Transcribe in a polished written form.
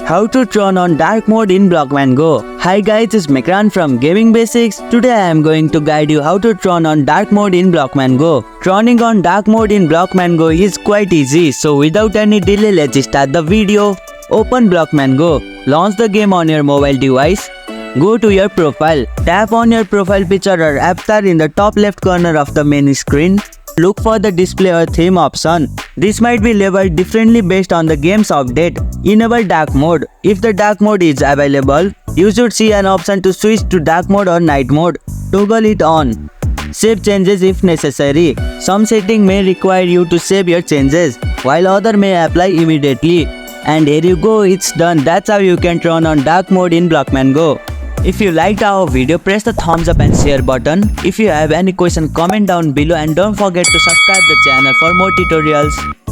How to turn on dark mode in Blockman Go. Hi guys, it's Mikran from Gaming Basics. Today I am going to guide you how to turn on dark mode in Blockman Go. Turning on dark mode in Blockman Go is quite easy, so without any delay, let's start the video. Open Blockman Go. Launch the game on your mobile device. Go to your profile. Tap on your profile picture or avatar in the top left corner of the main screen. Look for the display or theme option. This might be labeled differently based on the game's update. Enable dark mode. If the dark mode is available, you should see an option to switch to dark mode or night mode. Toggle it on. Save changes if necessary. Some setting may require you to save your changes, while other may apply immediately. And here you go, it's done. That's how you can turn on dark mode in Blockman Go. If you liked our video, press the thumbs up and share button. If you have any question, comment down below and don't forget to subscribe the channel for more tutorials.